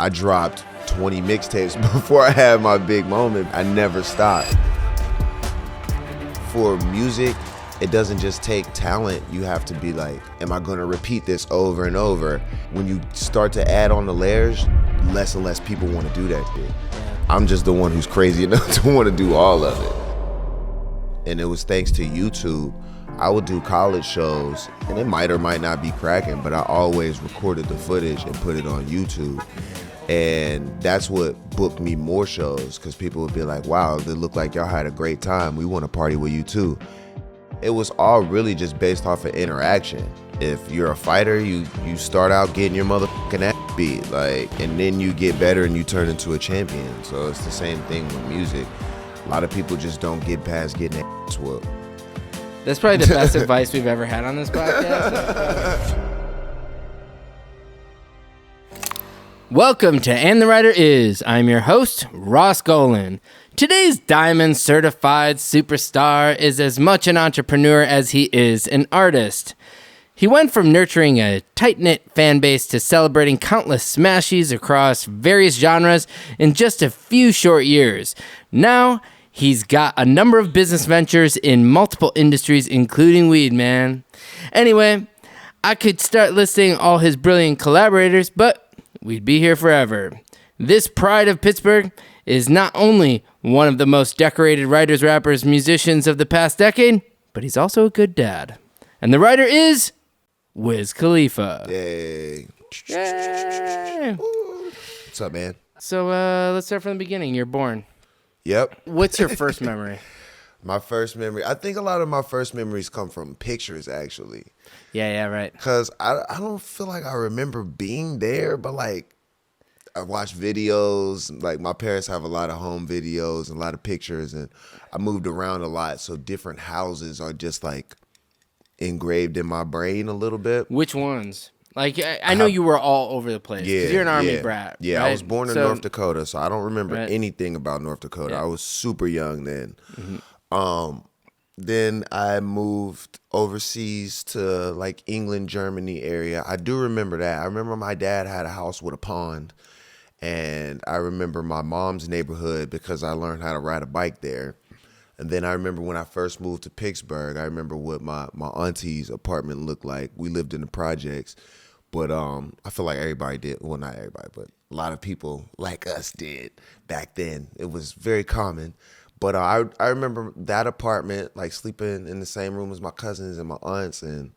I dropped 20 mixtapes before I had my big moment. I never stopped. For music, it doesn't just take talent. You have to be like, am I gonna repeat this over and over? When you start to add on the layers, less and less people wanna do that shit. I'm just the one who's crazy enough to wanna do all of it. And it was thanks to YouTube. I would do college shows, and it might or might not be cracking, but I always recorded the footage and put it on YouTube. And that's what booked me more shows, because people would be like, wow, they look like y'all had a great time. We want to party with you too. It was all really just based off of interaction. If you're a fighter, you start out getting your motherfucking ass beat, and then you get better and you turn into a champion. So it's the same thing with music. A lot of people just don't get past getting their ass whooped. That's probably the best advice we've ever had on this podcast. Welcome to And the Writer Is. I'm your host, Ross Golan. Today's Diamond Certified Superstar is as much an entrepreneur as he is an artist. He went from nurturing a tight-knit fan base to celebrating countless smashies across various genres in just a few short years. Now, he's got a number of business ventures in multiple industries, including weed, man. Anyway, I could start listing all his brilliant collaborators, but we'd be here forever. This pride of Pittsburgh is not only one of the most decorated writers, rappers, musicians of the past decade, but he's also a good dad. And the writer is Wiz Khalifa. Yay. Yay. What's up, man? So let's start from the beginning. You're born. Yep. What's your first memory? My first memory, I think a lot of my first memories come from pictures, actually. Yeah, right. Because I don't feel like I remember being there, but I watch videos. My parents have a lot of home videos and a lot of pictures, and I moved around a lot, so different houses are just engraved in my brain a little bit. Which ones? I know you were all over the place. Yeah, you're an Army brat. Yeah, right? I was born in North Dakota, so I don't remember anything about North Dakota. Yeah. I was super young then. Mm-hmm. Then I moved overseas to England, Germany area. I do remember that. I remember my dad had a house with a pond, and I remember my mom's neighborhood because I learned how to ride a bike there. And then I remember when I first moved to Pittsburgh, I remember what my auntie's apartment looked like. We lived in the projects, but I feel like everybody did. Well, not everybody, but a lot of people like us did back then. It was very common. But I remember that apartment, sleeping in the same room as my cousins and my aunts and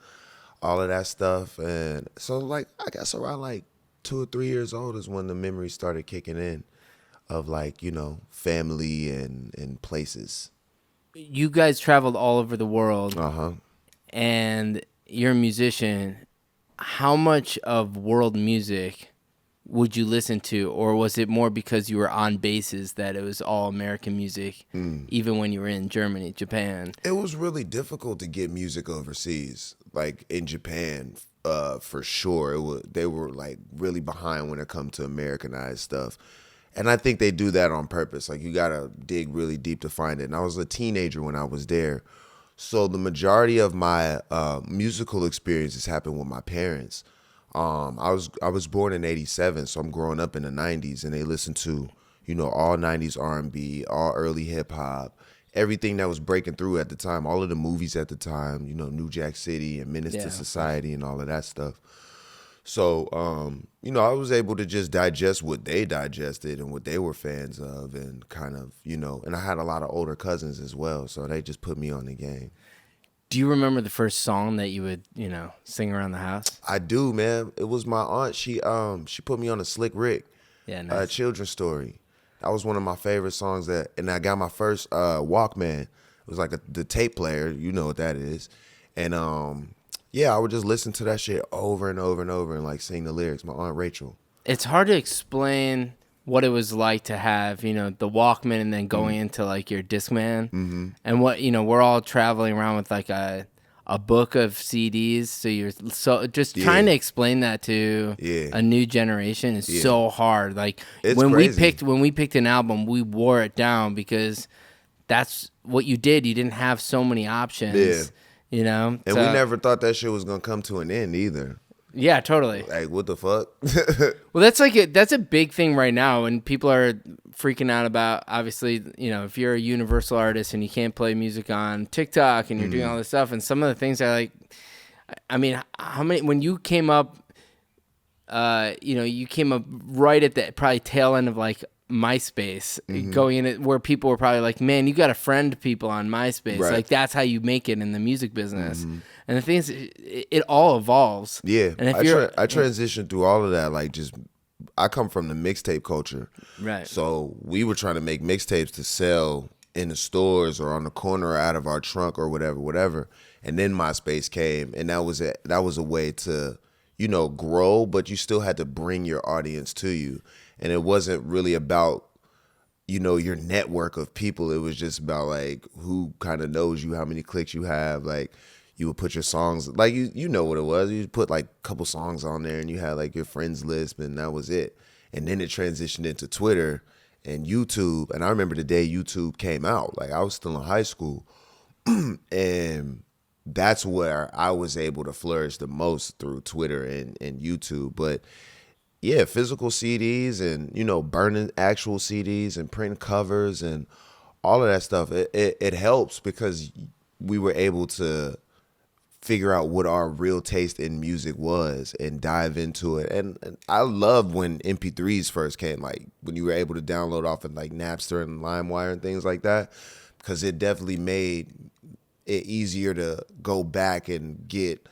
all of that stuff. And so, I guess around 2 or 3 years old is when the memories started kicking in of family and places. You guys traveled all over the world. Uh-huh. And you're a musician. How much of world music would you listen to, or was it more because you were on bases that it was all American music, even when you were in Germany, Japan? It was really difficult to get music overseas, in Japan, for sure. They were really behind when it comes to Americanized stuff, and I think they do that on purpose. You gotta dig really deep to find it. And I was a teenager when I was there, so the majority of my musical experiences happened with my parents. I was born in '87, so I'm growing up in the '90s, and they listened to, all '90s R&B, all early hip hop, everything that was breaking through at the time, all of the movies at the time, New Jack City and Menace to Society and all of that stuff. So, I was able to just digest what they digested and what they were fans of, and kind of, and I had a lot of older cousins as well, so they just put me on the game. Do you remember the first song that you would, sing around the house? I do, man. It was my aunt. She put me on a Slick Rick, children's story. That was one of my favorite songs. And I got my first Walkman. It was the tape player. You know what that is. And I would just listen to that shit over and over and over and sing the lyrics. My Aunt Rachel. It's hard to explain what it was like to have, the Walkman and then going into your Discman, and what, we're all traveling around with a book of CDs. So you're just trying to explain that to a new generation is so hard. It's when crazy. we picked an album, we wore it down because that's what you did. You didn't have so many options, And we never thought that shit was going to come to an end either. Yeah, totally. Like, what the fuck? Well, that's a big thing right now, and people are freaking out about. Obviously, if you're a universal artist and you can't play music on TikTok and you're doing all this stuff, and some of the things are like, I mean, how many when you came up, you came up right at the probably tail end of like MySpace, going in it where people were probably like, man, you got to friend people on MySpace. Right. Like that's how you make it in the music business. And the thing is, it all evolves. Yeah, and if I transitioned through all of that. Like, I come from the mixtape culture, right? So we were trying to make mixtapes to sell in the stores or on the corner or out of our trunk or whatever. And then MySpace came, and that was a way to, grow, but you still had to bring your audience to you. And it wasn't really about, your network of people. It was just about like who kind of knows you, how many clicks you have. Like, you would put your songs, like you know what it was. You put like a couple songs on there and you had like your friends list, and that was it. And then it transitioned into Twitter and YouTube. And I remember the day YouTube came out. Like, I was still in high school. And that's where I was able to flourish the most, through Twitter and YouTube. But yeah, physical CDs and, burning actual CDs and printing covers and all of that stuff, it helps because we were able to figure out what our real taste in music was and dive into it. And I love when MP3s first came, like when you were able to download off of like Napster and LimeWire and things like that, because it definitely made it easier to go back and get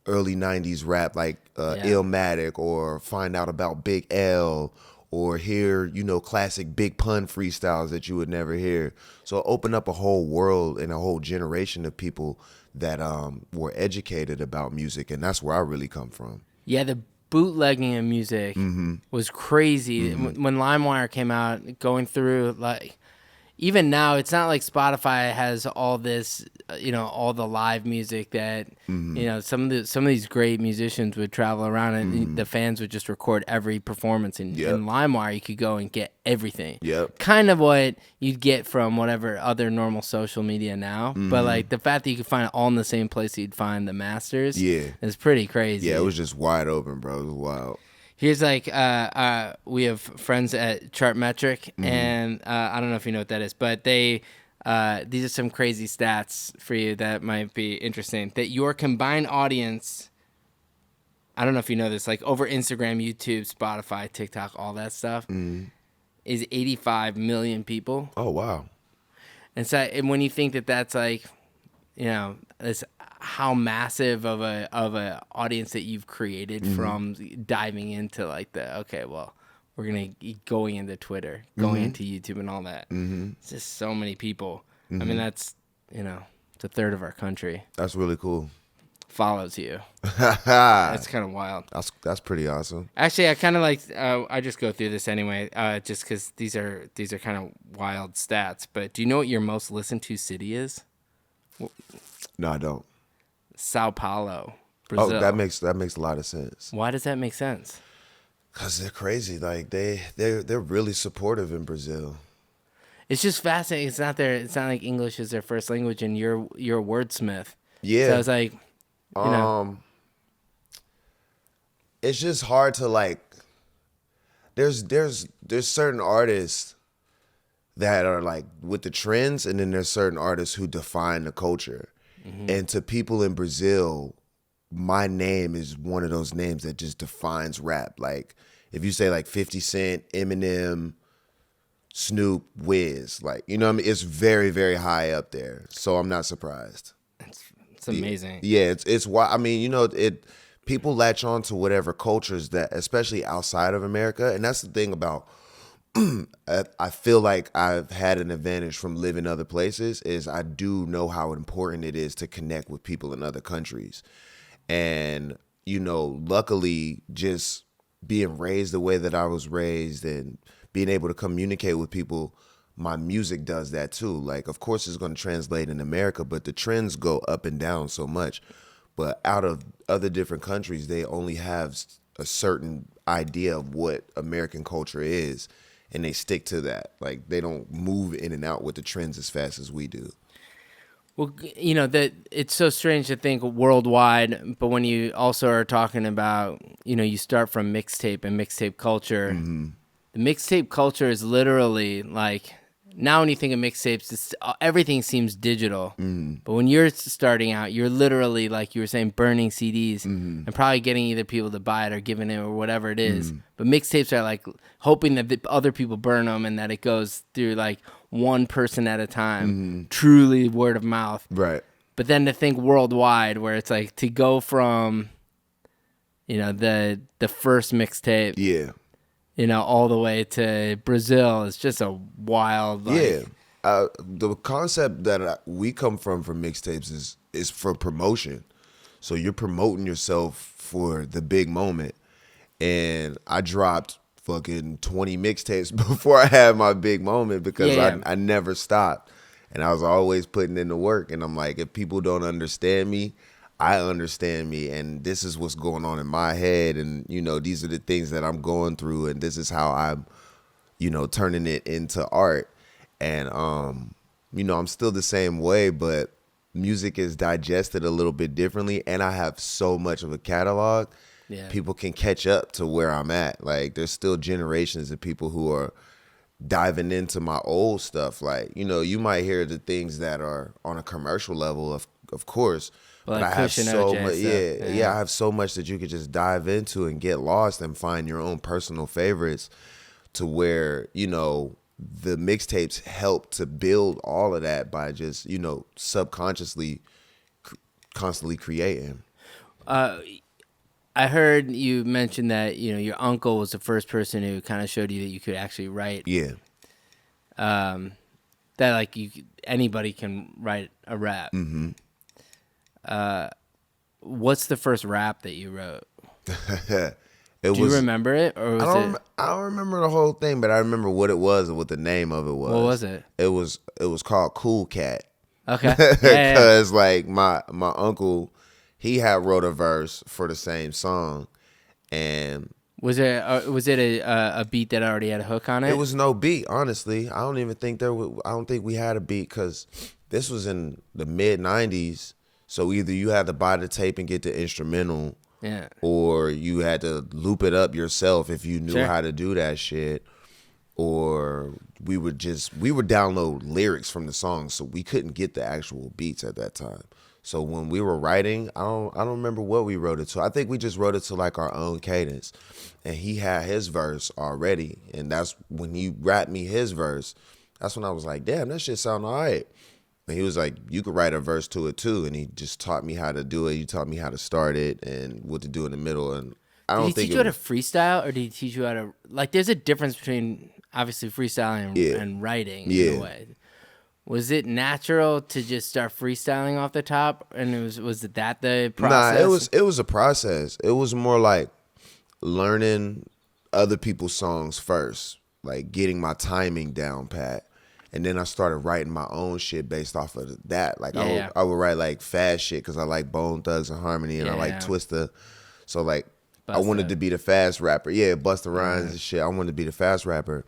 early 90s rap like Illmatic, or find out about Big L, or hear, classic Big Pun freestyles that you would never hear. So it opened up a whole world and a whole generation of people that were educated about music, and that's where I really come from. Yeah, the bootlegging of music was crazy. When LimeWire came out, going through, like, even now, it's not like Spotify has all this, all the live music that, some of these great musicians would travel around and the fans would just record every performance. In LimeWire, you could go and get everything. Yep. Kind of what you'd get from whatever other normal social media now. But like the fact that you could find it all in the same place you'd find the masters is pretty crazy. Yeah, it was just wide open, bro. It was wild. Here's like, we have friends at Chartmetric, and I don't know if you know what that is, but these are some crazy stats for you that might be interesting. That your combined audience, I don't know if you know this, like over Instagram, YouTube, Spotify, TikTok, all that stuff, is 85 million people. Oh, wow. And so, and when you think that that's like, this how massive of a audience that you've created from diving into like we're gonna going into Twitter, going into YouTube and all that. It's just so many people. I mean, that's it's a third of our country. That's really cool. Follows you. That's kind of wild. That's pretty awesome. Actually, I kind of like. I just go through this anyway, just because these are kind of wild stats. But do you know what your most listened to city is? No, I don't. Sao Paulo, Brazil. Oh, that makes a lot of sense. Why does that make sense? Because they're crazy. Like they're really supportive in Brazil. It's just fascinating. It's not like English is their first language, and you're a wordsmith. Yeah. So I was like, it's just hard to like. There's certain artists that are like with the trends, and then there's certain artists who define the culture. And to people in Brazil, my name is one of those names that just defines rap. Like, if you say like 50 Cent, Eminem, Snoop, Wiz, like, you know what I mean? It's very, very high up there. So I'm not surprised. It's amazing. Yeah, it's why, I mean, people latch on to whatever cultures that, especially outside of America. And that's the thing about, I feel like I've had an advantage from living other places, is I do know how important it is to connect with people in other countries. And, luckily, just being raised the way that I was raised and being able to communicate with people, my music does that too. Like, of course, it's going to translate in America, but the trends go up and down so much. But out of other different countries, they only have a certain idea of what American culture is. And they stick to that. Like, they don't move in and out with the trends as fast as we do. Well, you know, that it's so strange to think worldwide, but when you also are talking about, you know, you start from mixtape and mixtape culture. The mixtape culture is literally like, now when you think of mixtapes, everything seems digital. But when you're starting out, you're literally, like you were saying, burning CDs and probably getting either people to buy it or giving it or whatever it is. But mixtapes are like hoping that the other people burn them and that it goes through like one person at a time, truly word of mouth. Right. But then to think worldwide, where it's like to go from, you know, the first mixtape, Yeah. you know, all the way to Brazil is just a wild. Like, yeah. The concept that we come from mixtapes is for promotion. So you're promoting yourself for the big moment. And I dropped fucking 20 mixtapes before I had my big moment because I never stopped. And I was always putting in the work. And I'm like, if people don't understand me, I understand me. And this is what's going on in my head. And, you know, these are the things that I'm going through. And this is how I'm, you know, turning it into art. And, you know, I'm still the same way, but music is digested a little bit differently. And I have so much of a catalog. Yeah. People can catch up to where I'm at. Like, there's still generations of people who are diving into my old stuff. Like, you know, you might hear the things that are on a commercial level, of course. But I have so much. Yeah, I have so much that you could just dive into and get lost and find your own personal favorites, to where, you know, the mixtapes help to build all of that by just, you know, subconsciously constantly creating. I heard you mention that, you know, your uncle was the first person who kind of showed you that you could actually write. Yeah. That like anybody can write a rap. Mm-hmm. What's the first rap that you wrote? Do you remember it, or was I don't remember the whole thing, but I remember what it was and what the name of it was. What was it? It was called Cool Cat. Okay. Because like my uncle, he had wrote a verse for the same song, and was it a beat that already had a hook on it? It was no beat, honestly. I don't even think I don't think we had a beat, because this was in the mid '90s. So either you had to buy the tape and get the instrumental, or you had to loop it up yourself if you knew how to do that shit, or we would download lyrics from the songs, so we couldn't get the actual beats at that time. So when we were writing, I don't remember what we wrote it to. I think we just wrote it to like our own cadence, and he had his verse already, and that's when he rapped me his verse. That's when I was like, damn, that shit sound all right. And he was like, you could write a verse to it too. And he just taught me how to do it. He taught me how to start it and what to do in the middle. And I don't think did he teach you how to freestyle, or did he teach you how to, like, there's a difference between obviously freestyling and writing in a way. Was it natural to just start freestyling off the top? And was it that the process? Nah, it was a process. It was more like learning other people's songs first, like getting my timing down pat. And then I started writing my own shit based off of that. Like I would write like fast shit because I like Bone Thugs and Harmony, and I like Twista. So like I wanted to be the fast rapper. Yeah, Busta Rhymes and shit. I wanted to be the fast rapper.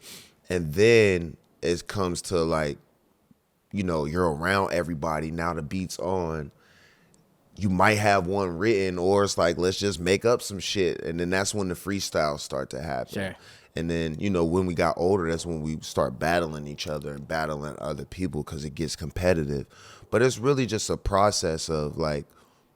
And then it comes to like, you know, you're around everybody. Now the beat's on. You might have one written, or it's like, let's just make up some shit. And then that's when the freestyles start to happen. Sure. And then, you know, when we got older, that's when we start battling each other and battling other people, because it gets competitive. But it's really just a process of like,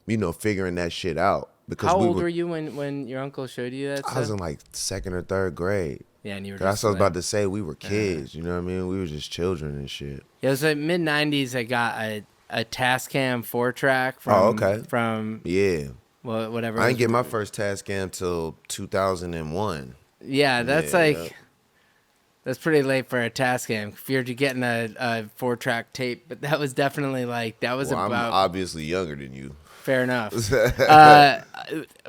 you know, figuring that shit out. Because how old were you when your uncle showed you that stuff? I was in like 2nd or 3rd grade. Yeah, and you were that's what I was about to say. We were kids, you know what I mean? We were just children and shit. Yeah, it was like mid-'90s. I got a Tascam 4-track from well, whatever. I didn't get my first Tascam till 2001. Yeah, that's that's pretty late for a Tascam. If you're getting a 4-track tape, but that was definitely like I'm obviously younger than you. Fair enough.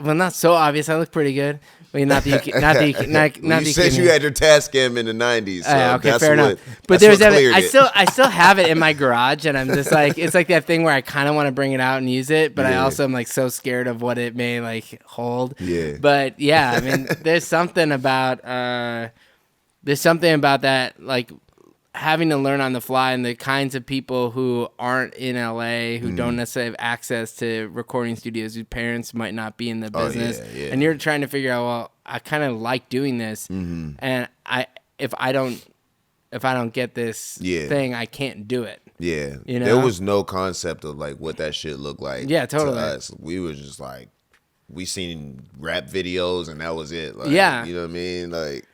Well, not so obvious. I look pretty good. I mean, not that you said you had your Tascam in the 90s. So okay, fair enough. But I still have it in my garage, and I'm just like, it's like that thing where I kind of want to bring it out and use it, but I also am like so scared of what it may like hold. Yeah. But yeah, I mean, there's something about that. Like, having to learn on the fly, and the kinds of people who aren't in LA, who don't necessarily have access to recording studios, whose parents might not be in the business, and you're trying to figure out, well, I kind of like doing this, and if I don't get this thing, I can't do it. Yeah, you know, there was no concept of like what that shit looked like. Yeah, totally. To us, we were just like, we seen rap videos and that was it. Like, yeah, you know what I mean, like.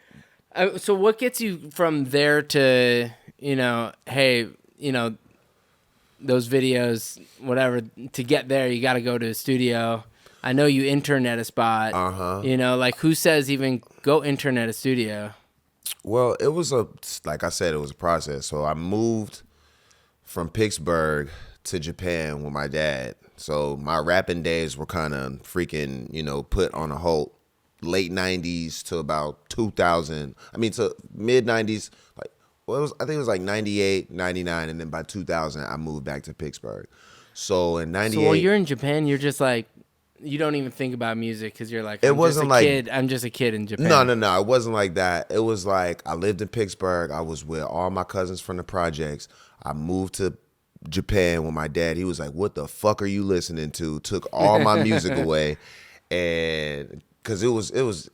So what gets you from there to, hey, those videos, whatever, to get there, you got to go to a studio. I know you interned at a spot. Like who says even go intern at a studio? Well, it was like I said, it was a process. So I moved from Pittsburgh to Japan with my dad. So my rapping days were kind of freaking, put on a hold. Late 90s to about 2000. I mean, to mid 90s. Like, I think it was like 98, 99, and then by 2000, I moved back to Pittsburgh. So in 98. So while you're in Japan, you're just like, you don't even think about music because you're like, I'm just a kid in Japan. No. It wasn't like that. It was like I lived in Pittsburgh. I was with all my cousins from the projects. I moved to Japan with my dad. He was like, what the fuck are you listening to? Took all my music away. And because I was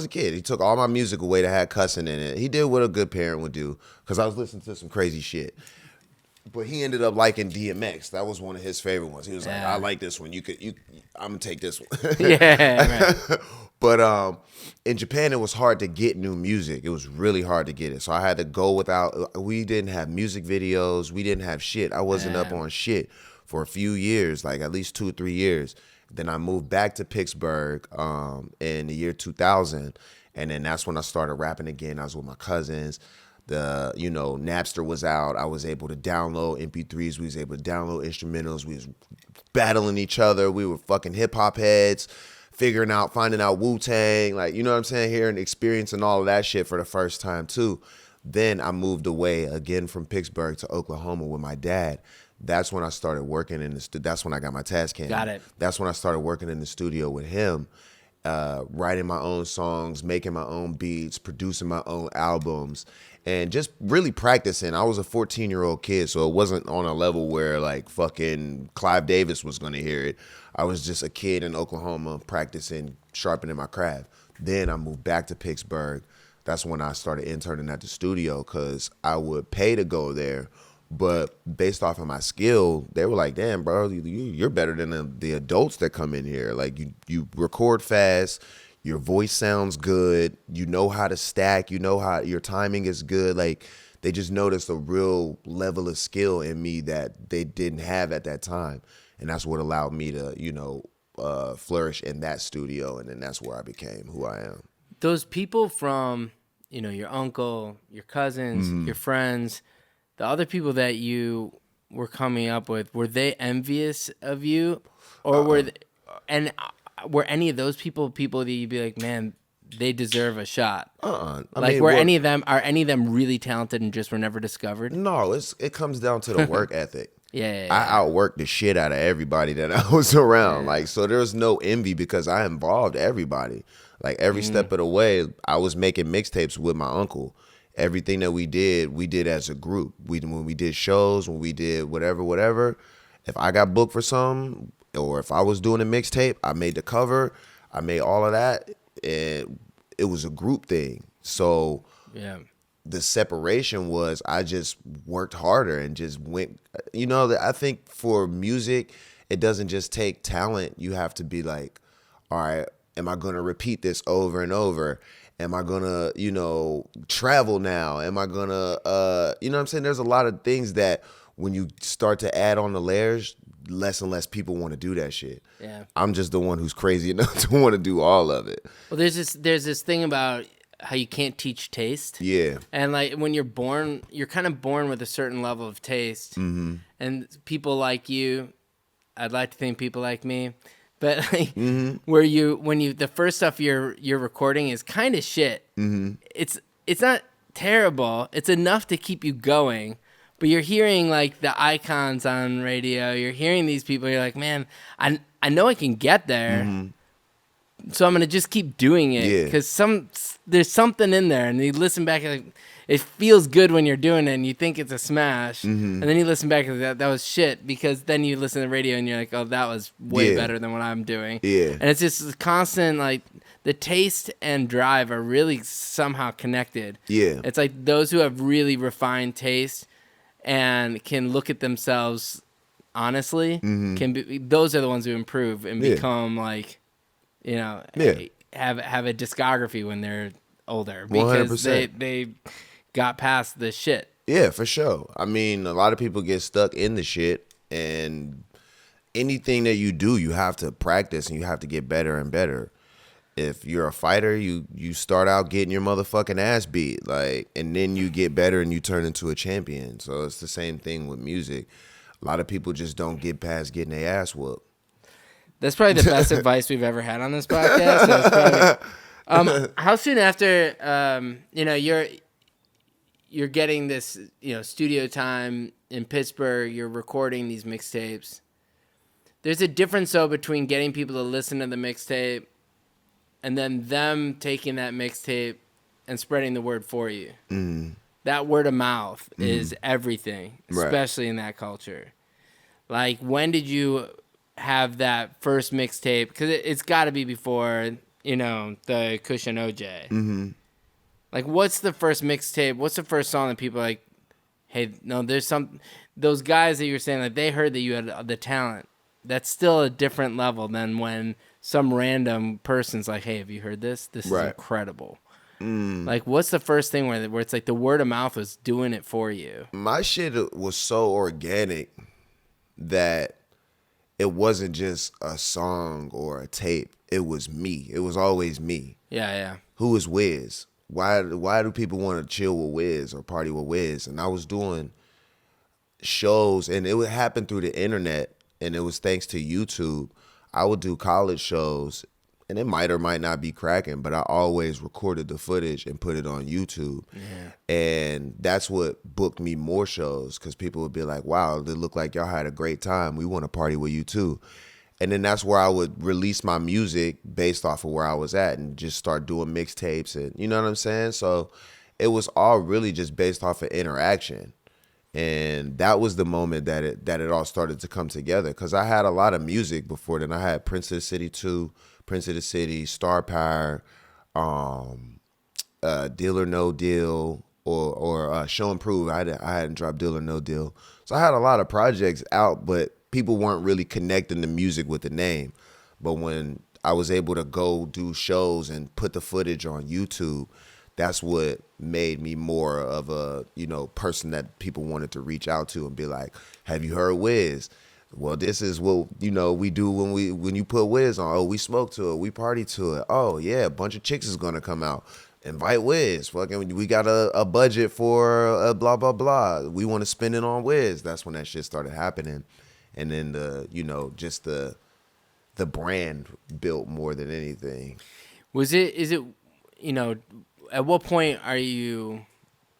a kid. He took all my music away that had cussing in it. He did what a good parent would do because I was listening to some crazy shit. But he ended up liking DMX. That was one of his favorite ones. He was like, I like this one. I'm going to take this one. Yeah, right. But in Japan, it was hard to get new music. It was really hard to get it. So I had to go without, we didn't have music videos. We didn't have shit. I wasn't up on shit for a few years, like at least 2 or 3 years. Then I moved back to Pittsburgh in the year 2000, and then that's when I started rapping again. I was with my cousins. Napster was out. I was able to download MP3s. We was able to download instrumentals. We was battling each other. We were fucking hip hop heads, finding out Wu-Tang, like, you know what I'm saying, here and experiencing all of that shit for the first time too. Then I moved away again from Pittsburgh to Oklahoma with my dad. That's when I started working in the that's when I got my Tascam. Got it. That's when I started working in the studio with him, writing my own songs, making my own beats, producing my own albums, and just really practicing. I was a 14-year-old kid, so it wasn't on a level where like fucking Clive Davis was gonna hear it. I was just a kid in Oklahoma practicing, sharpening my craft. Then I moved back to Pittsburgh. That's when I started interning at the studio because I would pay to go there. But based off of my skill, they were like, damn, bro, you're better than the adults that come in here. Like, you record fast, your voice sounds good, you know how to stack, you know how your timing is good. Like, they just noticed a real level of skill in me that they didn't have at that time. And that's what allowed me to, flourish in that studio. And then that's where I became who I am. Those people from, your uncle, your cousins, your friends, the other people that you were coming up with, were they envious of you, or were any of those people that you'd be like, man, they deserve a shot? Are any of them really talented and just were never discovered? No, it comes down to the work ethic. Yeah. I outworked the shit out of everybody that I was around. Yeah. Like, so there's no envy because I involved everybody. Like, every step of the way, I was making mixtapes with my uncle. Everything that we did as a group. When we did shows, when we did whatever, if I got booked for something, or if I was doing a mixtape, I made the cover, I made all of that. It was a group thing. So the separation was I just worked harder and just went. I think for music, it doesn't just take talent. You have to be like, all right, am I going to repeat this over and over? Am I going to, travel now? Am I going to, what I'm saying? There's a lot of things that when you start to add on the layers, less and less people want to do that shit. Yeah. I'm just the one who's crazy enough to want to do all of it. Well, there's this thing about how you can't teach taste. Yeah. And like when you're born, you're kind of born with a certain level of taste. Mm-hmm. And people like you, I'd like to think people like me, but like when the first stuff you're recording is kind of shit. Mm-hmm. It's not terrible. It's enough to keep you going. But you're hearing like the icons on radio. You're hearing these people. You're like, man, I know I can get there. Mm-hmm. so I'm gonna just keep doing it because there's something in there, and you listen back like it feels good when you're doing it, and you think it's a smash, and then you listen back and that was shit because then you listen to the radio and you're like, oh, that was way better than what I'm doing. Yeah, and it's just constant like the taste and drive are really somehow connected. Yeah, it's like those who have really refined taste and can look at themselves honestly can be those are the ones who improve and become like. Have a discography when they're older because 100%. they got past the shit. Yeah, for sure. I mean, a lot of people get stuck in the shit, and anything that you do, you have to practice and you have to get better and better. If you're a fighter, you start out getting your motherfucking ass beat, like, and then you get better and you turn into a champion. So it's the same thing with music. A lot of people just don't get past getting their ass whooped. That's probably the best advice we've ever had on this podcast. So probably, how soon after you're getting this studio time in Pittsburgh, you're recording these mixtapes. There's a difference though between getting people to listen to the mixtape and then them taking that mixtape and spreading the word for you. That word of mouth is everything, especially in that culture. Like, when did you have that first mixtape? Because it's got to be before the Kush and OJ. Like, what's the first mixtape? What's the first song that people are like, hey, no, there's those guys that you were saying, like, they heard that you had the talent. That's still a different level than when some random person's like, hey, have you heard this? This is incredible. Like, what's the first thing where it's like the word of mouth was doing it for you? My shit was so organic that it wasn't just a song or a tape. It was me. It was always me. Yeah. Who is Wiz? Why do people want to chill with Wiz or party with Wiz? And I was doing shows, and it would happen through the internet, and it was thanks to YouTube. I would do college shows, and it might or might not be cracking, but I always recorded the footage and put it on YouTube. Yeah. And that's what booked me more shows, because people would be like, wow, they look like y'all had a great time. We want to party with you too. And then that's where I would release my music based off of where I was at and just start doing mixtapes, and you know what I'm saying? So it was all really just based off of interaction. And that was the moment that it all started to come together, because I had a lot of music before then. I had Prince of the City 2, Prince of the City, Star Power, Deal or No Deal, or Show and Prove. I hadn't dropped Deal or No Deal. So I had a lot of projects out, but people weren't really connecting the music with the name. But when I was able to go do shows and put the footage on YouTube, that's what made me more of a, person that people wanted to reach out to and be like, have you heard Wiz? Well, this is what, we do when you put Wiz on. Oh, we smoke to it. We party to it. Oh, yeah, a bunch of chicks is going to come out. Invite Wiz. Fucking, we got a budget for blah, blah, blah. We want to spend it on Wiz. That's when that shit started happening. And then just the brand built more than anything. Is it, at what point are you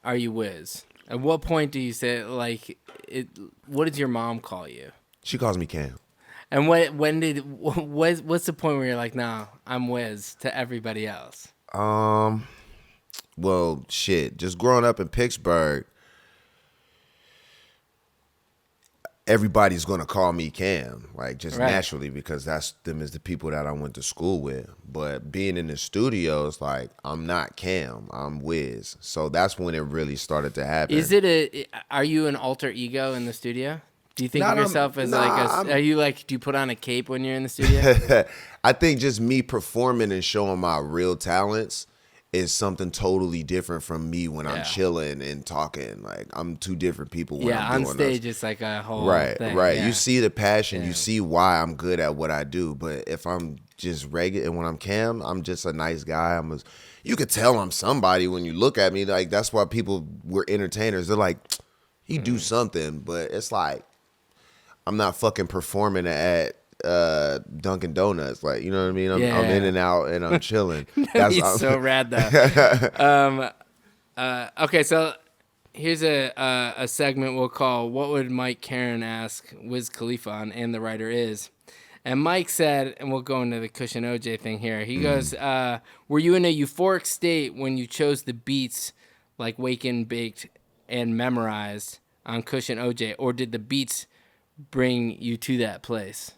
Wiz? At what point do you say, like, what does your mom call you? She calls me Cam. And what's the point where you're like, nah, I'm Wiz to everybody else? Well, shit, just growing up in Pittsburgh, everybody's going to call me Cam, like, just naturally, because that's them is the people that I went to school with. But being in the studio, it's like, I'm not Cam, I'm Wiz. So that's when it really started to happen. Are you an alter ego in the studio? Do you think of yourself as are you like, do you put on a cape when you're in the studio? I think just me performing and showing my real talents is something totally different from me when I'm chilling and talking. Like, I'm two different people when I'm doing on stage it's like a whole thing. Right. Yeah. You see the passion, you see why I'm good at what I do. But if I'm just regular, and when I'm Cam, I'm just a nice guy. You could tell I'm somebody when you look at me. Like, that's why people were entertainers. They're like, he do something, but it's like, I'm not fucking performing at Dunkin' Donuts, like, you know what I mean? I'm in and out and I'm chilling. That's so rad though. Okay, so here's a segment we'll call "What Would Mike Karen Ask Wiz Khalifa on?" And the writer is, And Mike said, and we'll go into the Kush and OJ thing here. He goes, were you in a euphoric state when you chose the beats like Waken, Baked, and Memorized on Kush and OJ, or did the beats bring you to that place?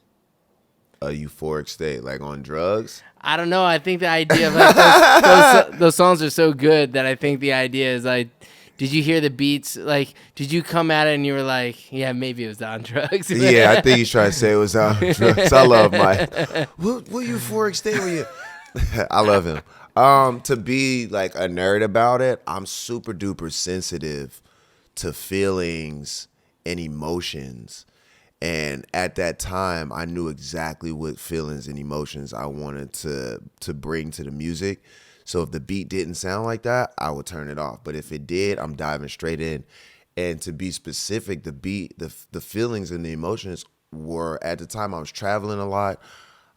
A euphoric state, like on drugs? I don't know. I think the idea of like those songs are so good that I think the idea is like, did you hear the beats? Like, did you come at it and you were like, yeah, maybe it was on drugs? Yeah, I think he's trying to say it was on drugs. I love Mike. What euphoric state were you? I love him. To be like a nerd about it, I'm super duper sensitive to feelings and emotions. And at that time, I knew exactly what feelings and emotions I wanted to bring to the music. So if the beat didn't sound like that, I would turn it off. But if it did, I'm diving straight in. And to be specific, the beat, the feelings and the emotions were, at the time I was traveling a lot.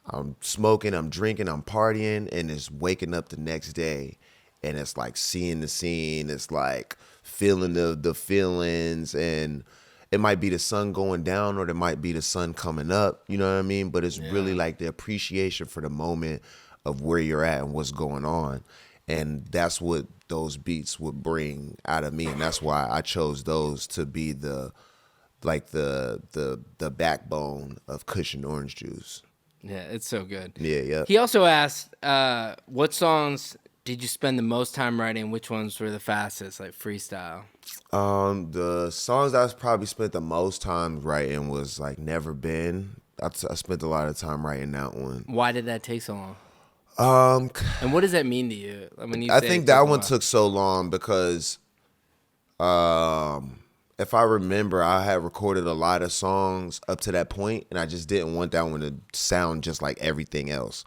I'm smoking, I'm drinking, I'm partying, and it's waking up the next day. And it's like seeing the scene. It's like feeling the feelings, and it might be the sun going down or it might be the sun coming up. You know what I mean? But it's really like the appreciation for the moment of where you're at and what's going on. And that's what those beats would bring out of me. And that's why I chose those to be the backbone of Kush and Orange Juice. Yeah, it's so good. Yeah. He also asked, what songs did you spend the most time writing? Which ones were the fastest, like freestyle? The songs I probably spent the most time writing was like Never Been. I spent a lot of time writing that one. Why did that take so long? And what does that mean to you? I think that one took so long because, if I remember, I had recorded a lot of songs up to that point, and I just didn't want that one to sound just like everything else.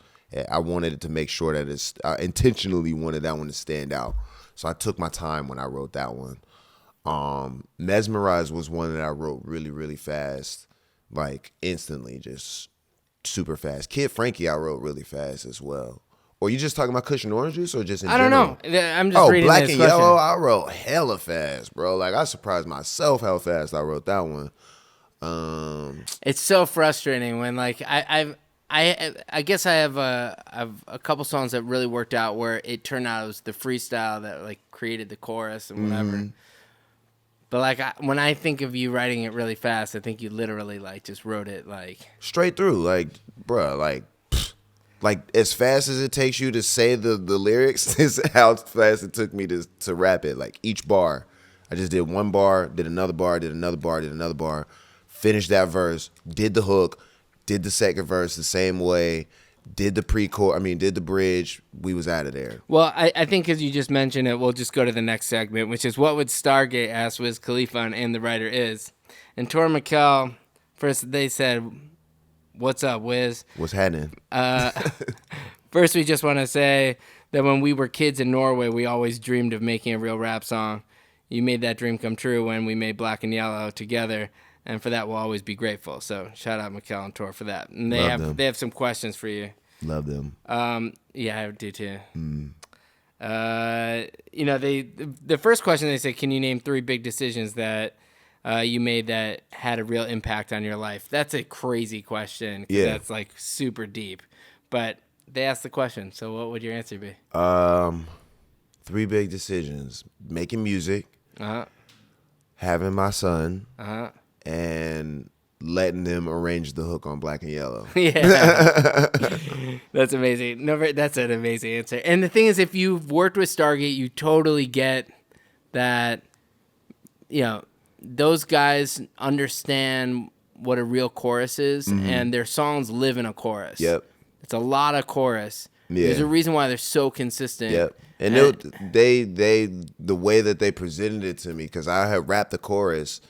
I wanted it to make sure that I intentionally wanted that one to stand out. So I took my time when I wrote that one. Mesmerized was one that I wrote really, really fast, like instantly, just super fast. Kid Frankie I wrote really fast as well. Or you just talking about Kush and Orange Juice or just in general? I don't know. I'm just reading Black this and question. Yellow, I wrote hella fast, bro. Like I surprised myself how fast I wrote that one. It's so frustrating when like I guess I have a couple songs that really worked out where it turned out it was the freestyle that like created the chorus and whatever. Mm-hmm. But like when I think of you writing it really fast, I think you literally like just wrote it like straight through, like bruh, like as fast as it takes you to say the lyrics is how fast it took me to rap it. Like each bar, I just did one bar, did another bar, did another bar, did another bar, finished that verse, did the hook, did the second verse the same way, did the did the bridge. We was out of there. Well, I think because you just mentioned it, we'll just go to the next segment, which is what would Stargate ask Wiz Khalifa and the writer is. And Tor Mikkel, first they said, "What's up, Wiz? What's happening?" First, we just want to say that when we were kids in Norway, we always dreamed of making a real rap song. You made that dream come true when we made Black and Yellow together. And for that, we'll always be grateful. So shout out Mikkel and Tor for that. And they have some questions for you. Love them. Yeah, I do too. The first question they said, can you name 3 big decisions that you made that had a real impact on your life? That's a crazy question. Yeah. That's like super deep. But they asked the question. So what would your answer be? 3 big decisions: making music, having my son, and letting them arrange the hook on Black and Yellow. Yeah. That's amazing. No, that's an amazing answer. And the thing is, if you've worked with Stargate, you totally get that, those guys understand what a real chorus is, and their songs live in a chorus. Yep. It's a lot of chorus. Yeah. There's a reason why they're so consistent. Yep. And they the way that they presented it to me, because I had rapped the chorus,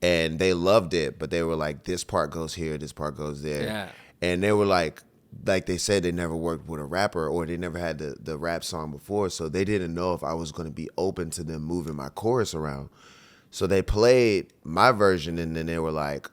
and they loved it, but they were like, this part goes here, this part goes there. Yeah. And they were like they said they never worked with a rapper, or they never had the rap song before, so they didn't know if I was going to be open to them moving my chorus around. So they played my version, and then they were like,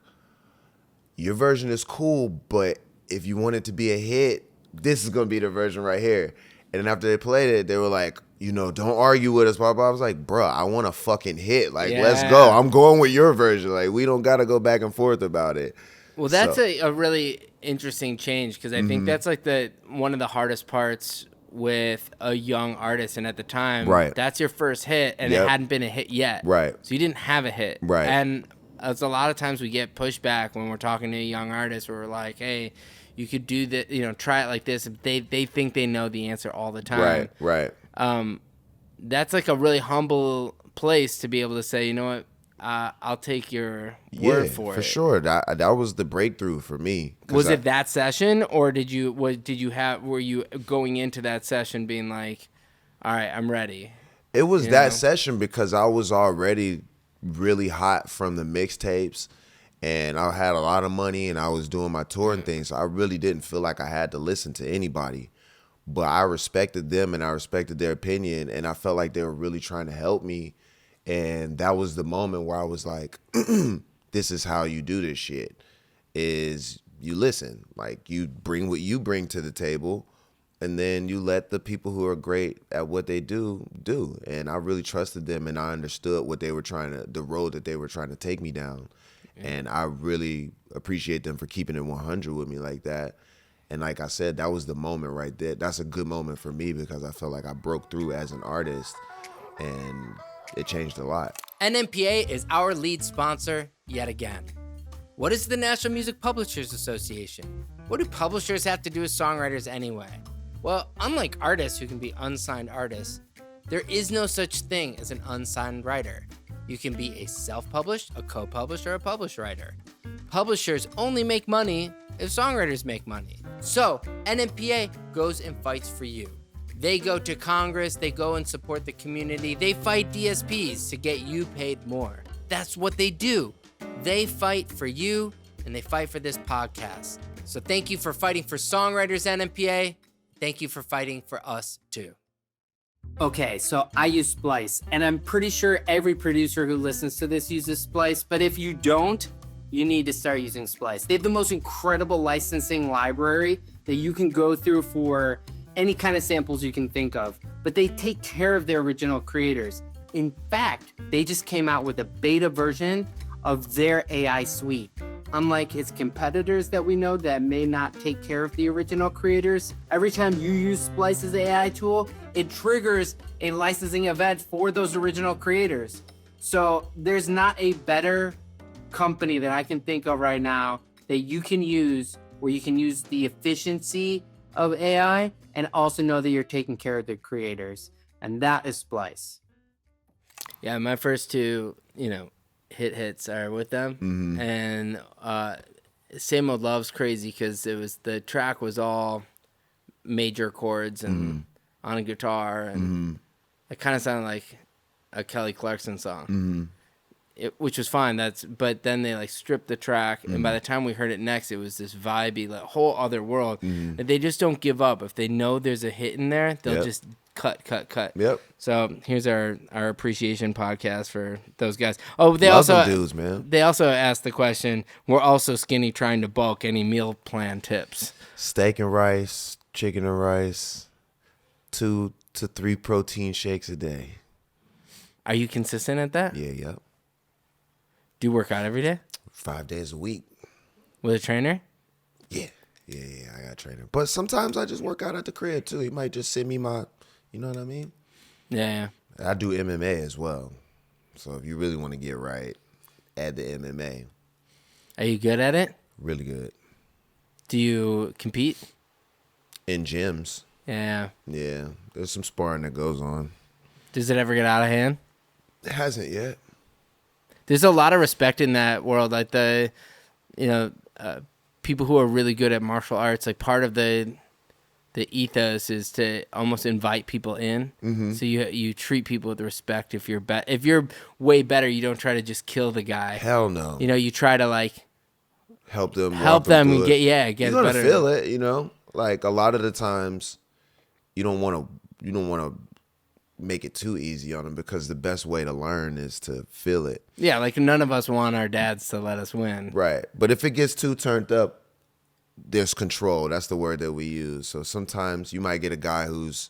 your version is cool, but if you want it to be a hit, this is going to be the version right here. And then after they played it, they were like, don't argue with us, blah, blah. I was like, bruh, I want a fucking hit. Like, let's go. I'm going with your version. Like, we don't got to go back and forth about it. Well, that's a really interesting change because I think that's like one of the hardest parts with a young artist. And at the time, Right. that's your first hit, and it hadn't been a hit yet. Right. So you didn't have a hit. Right. And it's a lot of times we get pushback when we're talking to a young artist where we're like, hey, you could do that, try it like this. They think they know the answer all the time. Right. That's like a really humble place to be able to say, you know what, I'll take your word for it. For sure. That was the breakthrough for me. Was it that session, or were you going into that session being like, all right, I'm ready? It was that session because I was already really hot from the mixtapes, and I had a lot of money, and I was doing my touring thing, so I really didn't feel like I had to listen to anybody. But I respected them, and I respected their opinion, and I felt like they were really trying to help me. And that was the moment where I was like, this is how you do this shit, is you listen. Like, you bring what you bring to the table, and then you let the people who are great at what they do. And I really trusted them, and I understood what they were the road that they were trying to take me down. And I really appreciate them for keeping it 100 with me like that. And like I said, that was the moment right there. That's a good moment for me because I felt like I broke through as an artist, and it changed a lot. NMPA is our lead sponsor yet again. What is the National Music Publishers Association? What do publishers have to do with songwriters anyway? Well, unlike artists who can be unsigned artists, there is no such thing as an unsigned writer. You can be a self-published, a co-published, or a published writer. Publishers only make money if songwriters make money. So, NMPA goes and fights for you. They go to Congress, they go and support the community, they fight DSPs to get you paid more. That's what they do. They fight for you, and they fight for this podcast. So thank you for fighting for songwriters, NMPA. Thank you for fighting for us, too. Okay, so I use Splice, and I'm pretty sure every producer who listens to this uses Splice, but if you don't, you need to start using Splice. They have the most incredible licensing library that you can go through for any kind of samples you can think of, but they take care of their original creators. In fact, they just came out with a beta version of their AI suite. Unlike its competitors that we know that may not take care of the original creators, every time you use Splice's AI tool, it triggers a licensing event for those original creators. So there's not a better company that I can think of right now that you can use where you can use the efficiency of AI and also know that you're taking care of the creators. And that is Splice. Yeah, my first two, hits are with them. Mm-hmm. And Same Old Love's crazy because the track was all major chords and on a guitar, and it kind of sounded like a Kelly Clarkson song, which was fine. But then they stripped the track, and by the time we heard it next, it was this vibey, whole other world. That they just don't give up. If they know there's a hit in there, they'll just cut. Yep. So here's our appreciation podcast for those guys. Oh, they Love also them dudes, man. They also asked the question: we're also skinny, trying to bulk. Any meal plan tips? Steak and rice, chicken and rice, 2 to 3 protein shakes a day. Are you consistent at that? Yeah, yep. Do you work out every day? 5 days a week. With a trainer? Yeah, I got a trainer. But sometimes I just work out at the crib, too. He might just send me my, you know what I mean? Yeah. I do MMA as well. So if you really want to get right, add the MMA. Are you good at it? Really good. Do you compete? In gyms. Yeah. Yeah, there's some sparring that goes on. Does it ever get out of hand? It hasn't yet. There's a lot of respect in that world. Like people who are really good at martial arts, part of the ethos is to almost invite people in. Mm-hmm. So you treat people with respect. If you're way better, you don't try to just kill the guy. Hell no. You try to help them and get You're gonna better. feel it, a lot of the times you don't want to make it too easy on them, because the best way to learn is to feel it. Yeah, none of us want our dads to let us win. Right. But if it gets too turned up, there's control. That's the word that we use. So sometimes you might get a guy who's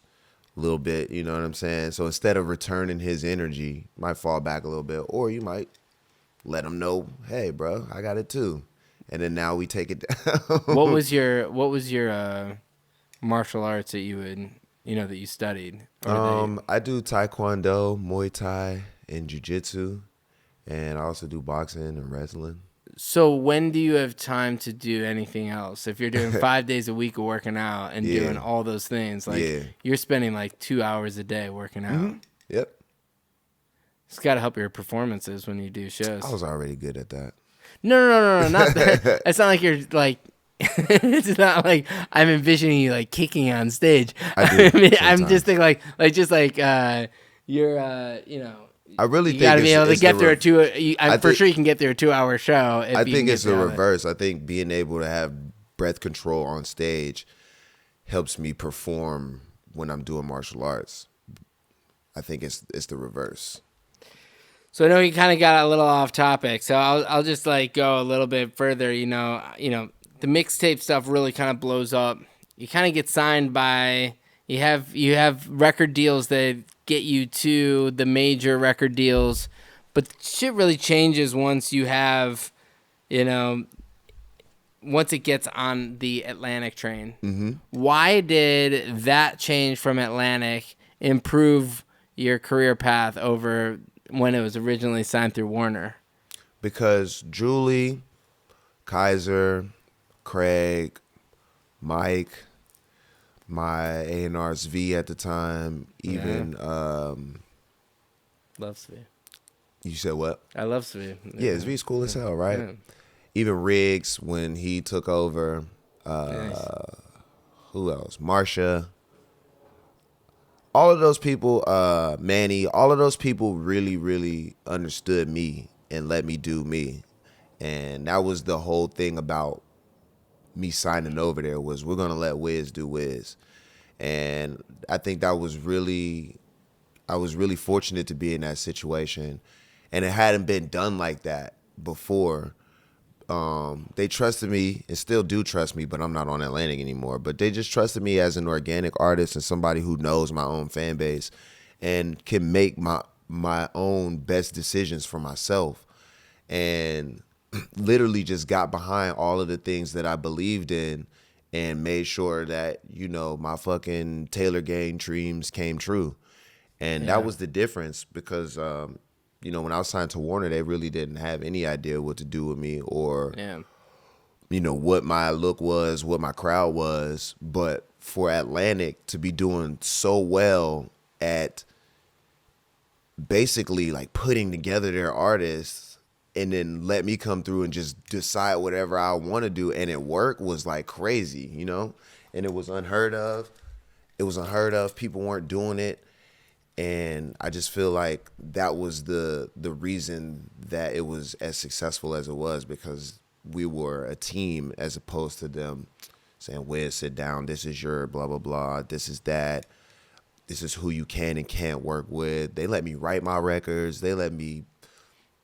a little bit, you know what I'm saying? So instead of returning his energy, might fall back a little bit, or you might let him know, hey, bro, I got it too. and then now we take it down. What was your martial arts that you would that you studied? I do taekwondo, Muay Thai, and jiu-jitsu, and I also do boxing and wrestling. So when do you have time to do anything else? If you're doing 5 days a week of working out and doing all those things, like you're spending like 2 hours a day working out. Mm-hmm. Yep. It's got to help your performances when you do shows. I was already good at that. No, not that. It's not like you're like. It's not like I'm envisioning you like kicking on stage. I mean, I'm just thinking like you're I really you think gotta be able to get through I'm for sure you can get through a 2 hour show. I think it's the reverse. I think being able to have breath control on stage helps me perform when I'm doing martial arts. I think it's the reverse. So I know you kind of got a little off topic, so I'll just like go a little bit further. The mixtape stuff really kind of blows up. You kind of get signed by you have record deals that get you to the major record deals, but shit really changes once you have, once it gets on the Atlantic train. Mm-hmm. Why did that change from Atlantic improve your career path over when it was originally signed through Warner? Because Julie, Kaiser, Craig, Mike, my A&R's V at the time, even love Svi. You said what? I love Svi. Yeah, Svi's cool as hell, right? Yeah. Even Riggs when he took over. Nice. Who else? Marsha. All of those people, Manny, all of those people really, really understood me and let me do me. And that was the whole thing about me signing over there was we're going to let Wiz do Wiz. And I think I was really fortunate to be in that situation. And it hadn't been done like that before. They trusted me and still do trust me, but I'm not on Atlantic anymore. But they just trusted me as an organic artist and somebody who knows my own fan base and can make my own best decisions for myself. And literally just got behind all of the things that I believed in and made sure that, my fucking Taylor Gang dreams came true. And that was the difference because, when I was signed to Warner, they really didn't have any idea what to do with me or, what my look was, what my crowd was. But for Atlantic to be doing so well at basically like putting together their artists and then let me come through and just decide whatever I want to do and it worked was like crazy, and it was unheard of. People weren't doing it. And I just feel like that was the reason that it was as successful as it was because we were a team as opposed to them saying, Wiz, sit down. This is your blah, blah, blah. This is that. This is who you can and can't work with. They let me write my records. They let me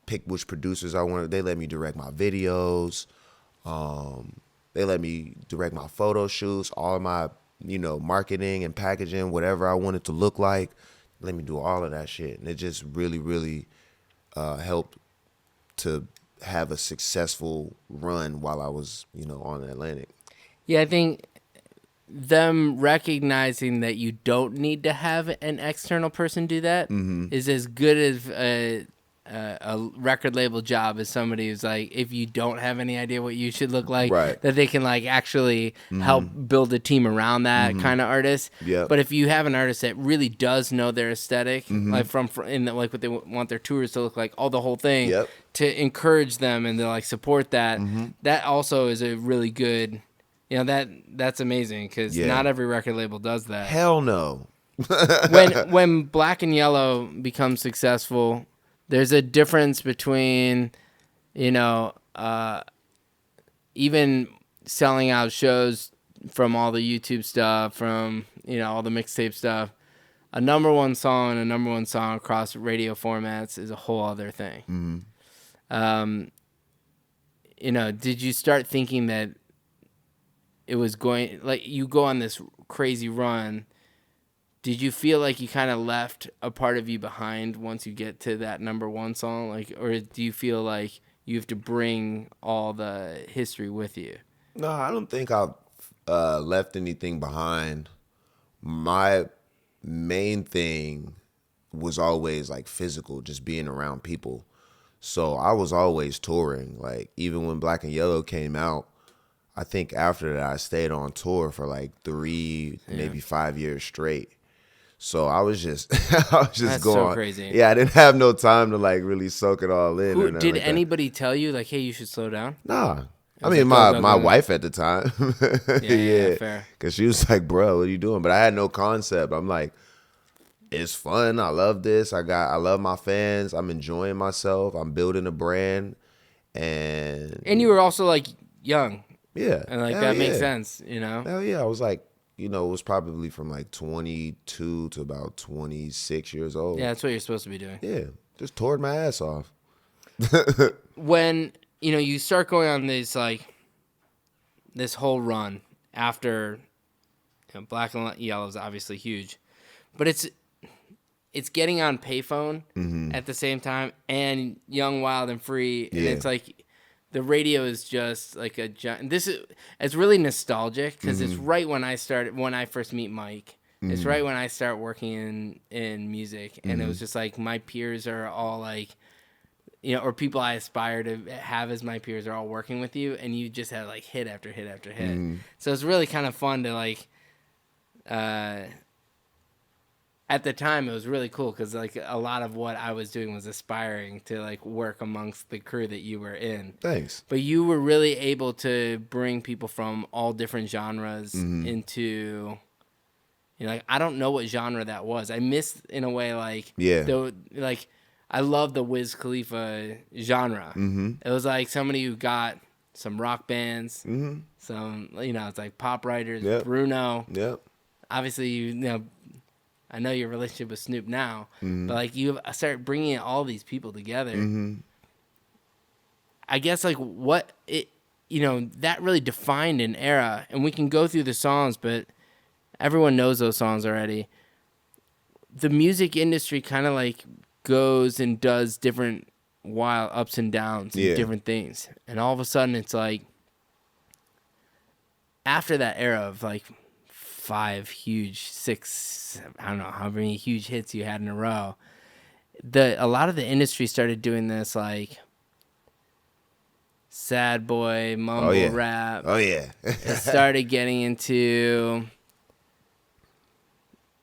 pick which producers I wanted. They let me direct my videos. They let me direct my photo shoots, all of my, marketing and packaging, whatever I wanted to look like. Let me do all of that shit. And it just really, really helped to have a successful run while I was, on Atlantic. Yeah, I think them recognizing that you don't need to have an external person do that is as good as a record label job as somebody who's like, if you don't have any idea what you should look like, that they can like actually help build a team around that kind of artist. Yep. But if you have an artist that really does know their aesthetic, like like what they want their tours to look like, all the whole thing, to encourage them and to like support that, that also is a really good, that's amazing because not every record label does that. Hell no. when Black and Yellow becomes successful, there's a difference between, even selling out shows from all the YouTube stuff, from, all the mixtape stuff. A number one song across radio formats is a whole other thing. Did you start thinking that it was going, like, you go on this crazy run? Did you feel like you kind of left a part of you behind once you get to that number one song? Like, or do you feel like you have to bring all the history with you? No, I don't think I've left anything behind. My main thing was always like physical, just being around people. So I was always touring. Like even when Black and Yellow came out, I think after that I stayed on tour for like 3, maybe 5 years straight. So I was just That's going. so crazy. Yeah, I didn't have no time to like really soak it all in. Who or nothing did like that. anybody tell you like, hey, you should slow down? Nah. I was mean, like, go, go, my go. wife at the time. Yeah, fair. Because she was like, bro, what are you doing? But I had no concept. I'm like, it's fun. I love this. I love my fans. I'm enjoying myself. I'm building a brand. And you were also like young. Yeah. And like Hell that makes yeah. sense, you know? Hell yeah. I was like, it was probably from like 22 to about 26 years old. Yeah, that's what you're supposed to be doing. Yeah. Just toured my ass off. When, you start going on this whole run after Black and Yellow is obviously huge, but it's getting on payphone at the same time and Young, Wild, and Free, and it's like the radio is just like a giant. It's really nostalgic because it's right when I first meet Mike. It's right when I start working in music, and it was just like my peers are all like, or people I aspire to have as my peers are all working with you, and you just have like hit after hit after hit. So it's really kind of fun to like. At the time, it was really cool because like a lot of what I was doing was aspiring to like work amongst the crew that you were in. Thanks. But you were really able to bring people from all different genres into. Like I don't know what genre that was. I missed in a way like like I love the Wiz Khalifa genre. It was like somebody who got some rock bands, some it's like pop writers, Bruno. Yep. Obviously, I know your relationship with Snoop now, but like you start bringing all these people together. I guess like what it, that really defined an era, and we can go through the songs, but everyone knows those songs already. The music industry kind of like goes and does different wild ups and downs and different things, and all of a sudden it's like after that era of like 6, I don't know how many huge hits you had in a row, a lot of the industry started doing this like sad boy mumble rap. Oh yeah. It started getting into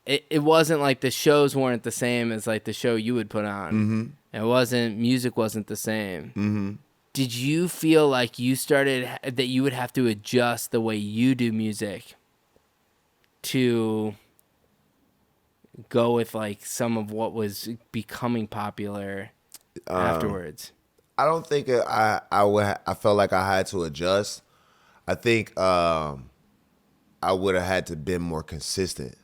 it wasn't like the shows weren't the same as like the show you would put on. Music wasn't the same. Did you feel like you started that you would have to adjust the way you do music to go with like some of what was becoming popular afterwards? I don't think I felt like I had to adjust. I think I would have had to been more consistent.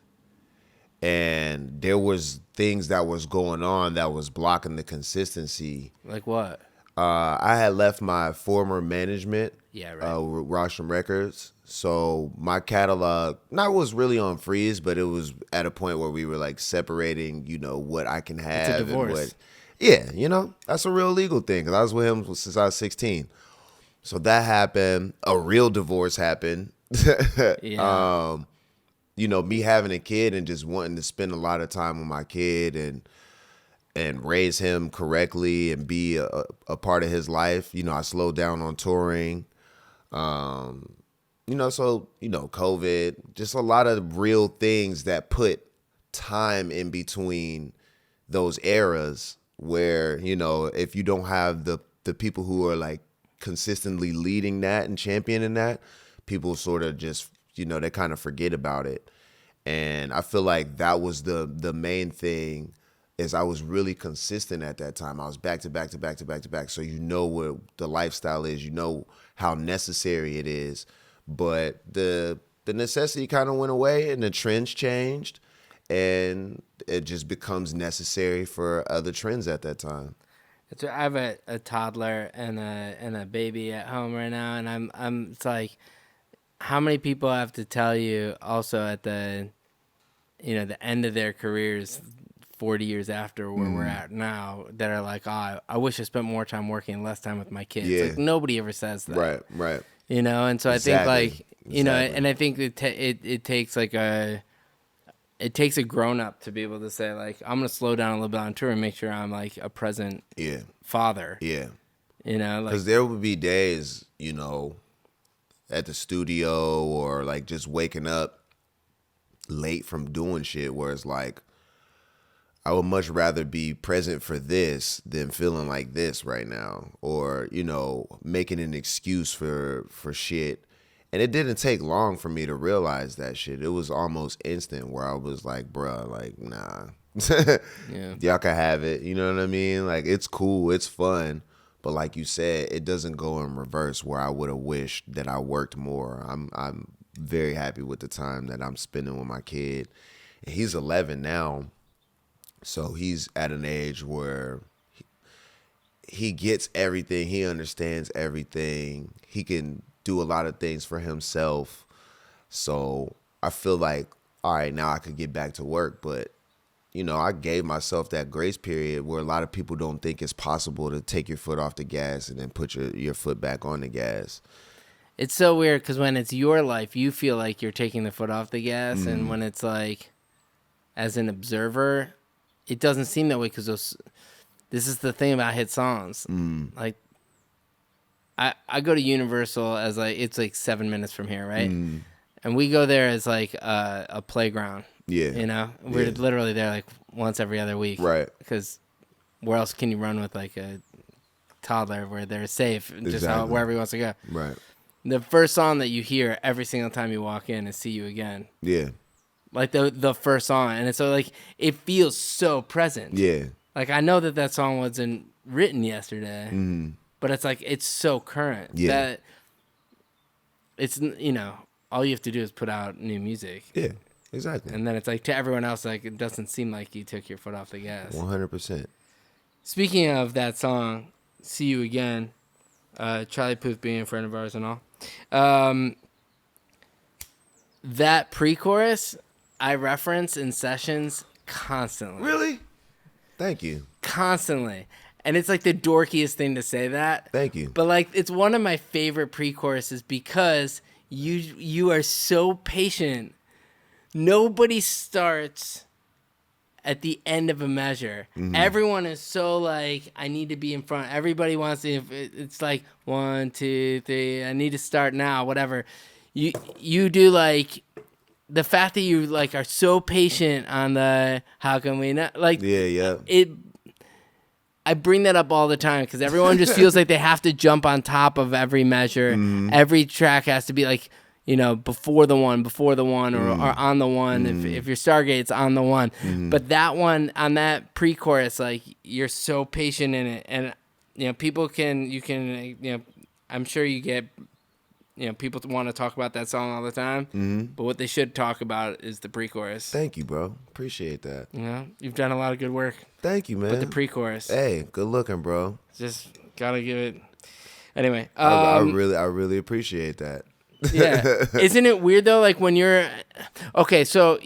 And there was things that was going on that was blocking the consistency. Like what? I had left my former management, Yeah, right. with Rostrum Records. So my catalog, not was really on freeze, but it was at a point where we were like separating, what I can have. It's a divorce. And what, yeah, that's a real legal thing because I was with him since I was 16. So that happened. A real divorce happened. Yeah. Me having a kid and just wanting to spend a lot of time with my kid and raise him correctly and be a part of his life. I slowed down on touring. COVID, just a lot of real things that put time in between those eras where, if you don't have the people who are like consistently leading that and championing that, people sort of just, they kind of forget about it. And I feel like that was the main thing is I was really consistent at that time. I was back to back to back to back to back. So what the lifestyle is, how necessary it is. But the necessity kind of went away and the trends changed and it just becomes necessary for other trends at that time. I have a toddler and a baby at home right now, and I'm it's like, how many people I have to tell you also at the the end of their careers 40 years after where we're at now that are like, oh, I wish I spent more time working and less time with my kids. Yeah. Like nobody ever says that. Right. You know, and so Exactly. I think like, you know, Exactly. and I think it takes like it takes a grown up to be able to say like, I'm going to slow down a little bit on tour and make sure I'm like a present father. Yeah. You know, like, Because there would be days, you know, at the studio or like just waking up late from doing shit where it's like, I would much rather be present for this than feeling like this right now, or, you know, making an excuse for shit. And it didn't take long for me to realize that shit. It was almost instant where I was like, bruh, like, nah. Y'all can have it. You know what I mean? Like, it's cool. It's fun. But like you said, it doesn't go in reverse where I would have wished that I worked more. I'm very happy with the time that I'm spending with my kid. And he's 11 now. So he's at an age where he gets everything. He understands everything. He can do a lot of things for himself. So I feel like, all right, now I could get back to work. But, you know, I gave myself that grace period where a lot of people don't think it's possible to take your foot off the gas and then put your foot back on the gas. it's so weird because when it's your life, you feel like you're taking the foot off the gas. And when it's like, as an observer, it doesn't seem that way because this is the thing about hit songs. Like, I go to Universal as like, it's like 7 minutes from here, right? And we go there as like a playground. Yeah. You know, we're literally there like once every other week. Right. Because where else can you run with like a toddler where they're safe, just Exactly. wherever he wants to go? Right. The first song that you hear every single time you walk in is "See You Again." Yeah. Like the first song, and it's so like it feels so present. Yeah. Like I know that song wasn't written yesterday, but it's like it's so current that it's, you know, all you have to do is put out new music. Yeah. Exactly. And then it's like to everyone else, like it doesn't seem like you took your foot off the gas. 100%. Speaking of that song, "See You Again," Charlie Puth being a friend of ours and all, that pre-chorus I reference in sessions constantly. Really? Thank you. Constantly. And it's like the dorkiest thing to say that. Thank you. But like it's one of my favorite pre-choruses because you are so patient. Nobody starts at the end of a measure. Everyone is so like, I need to be in front. Everybody wants to, it's like 1, 2, 3, I need to start now, whatever. You do like, the fact that you like are so patient on the how can we not like I bring that up all the time because everyone just feels like they have to jump on top of every measure. Every track has to be like, you know, before the one or on the one. If your Stargate's on the one, but that one on that pre-chorus, like you're so patient in it, and you know people you know, I'm sure you get. You know, people want to talk about that song all the time, but what they should talk about is the pre-chorus. Thank you, bro. Appreciate that. You know, you've done a lot of good work. Thank you, man. With the pre-chorus. Hey, good looking, bro. Just gotta give it. Anyway, I really appreciate that. Yeah, isn't it weird though? Like when you're okay, so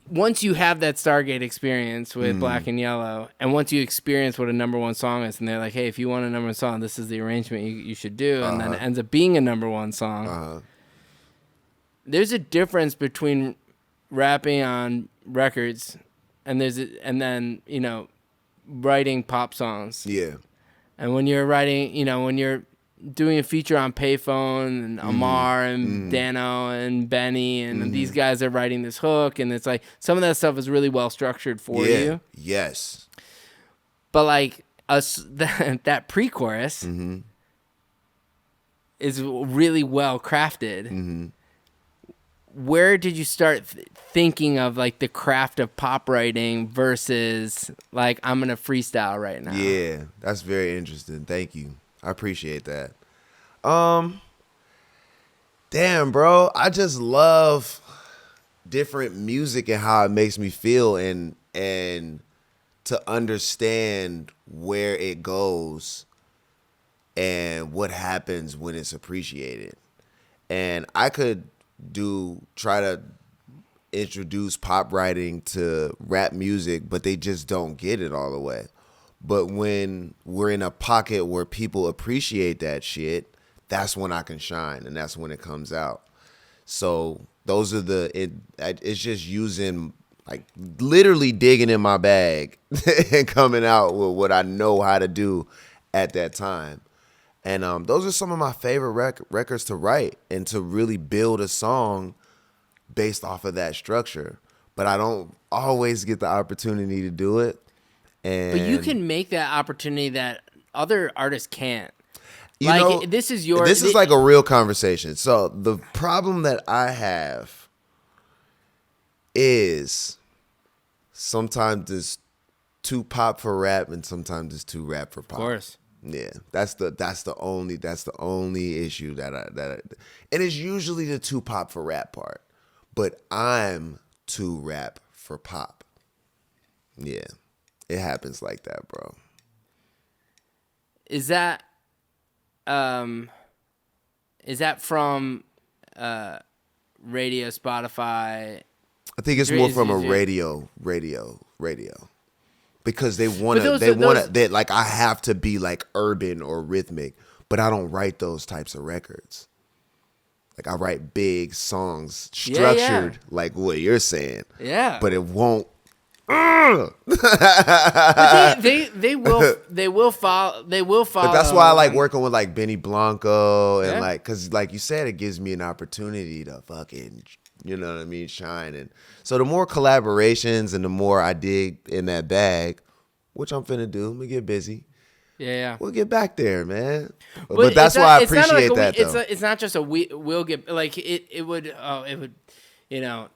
once you have that Stargate experience with Black and Yellow, and once you experience what a number one song is, and they're like, hey, if you want a number one song, this is the arrangement you should do, and then it ends up being a number one song. There's a difference between rapping on records and then, you know, writing pop songs. Yeah. And when you're writing, you know, when you're doing a feature on Payphone and Amar and Dano and Benny and these guys are writing this hook, and it's like some of that stuff is really well structured for you. Yes. But like that pre-chorus is really well crafted. Where did you start thinking of like the craft of pop writing versus like I'm gonna freestyle right now? Yeah, that's very interesting. Thank you. I appreciate that. Damn, bro. I just love different music and how it makes me feel, and to understand where it goes and what happens when it's appreciated. And I could try to introduce pop writing to rap music, but they just don't get it all the way. But when we're in a pocket where people appreciate that shit, that's when I can shine, and that's when it comes out. So those are it's just using, like, literally digging in my bag and coming out with what I know how to do at that time. And those are some of my favorite records to write and to really build a song based off of that structure. But I don't always get the opportunity to do it. And but you can make that opportunity that other artists can't. This is like a real conversation. So the problem that I have is sometimes it's too pop for rap and sometimes it's too rap for pop. Of course. Yeah, that's the only issue that I and it's usually the too pop for rap part, but I'm too rap for pop. Yeah, it happens like that, bro. Is that from radio, Spotify? I think it's more from a radio. Because they want to, like, I have to be like urban or rhythmic, but I don't write those types of records. Like, I write big songs structured like what you're saying. Yeah. But it won't. But they will follow. But that's why I like working with like Benny Blanco and like, cause like you said, it gives me an opportunity to fucking, you know what I mean, shine. And so the more collaborations and the more I dig in that bag, which I'm finna do, I'm gonna get busy. Yeah. We'll get back there, man. But that's why I appreciate that, though. It's not just we'll get, like, it would, you know,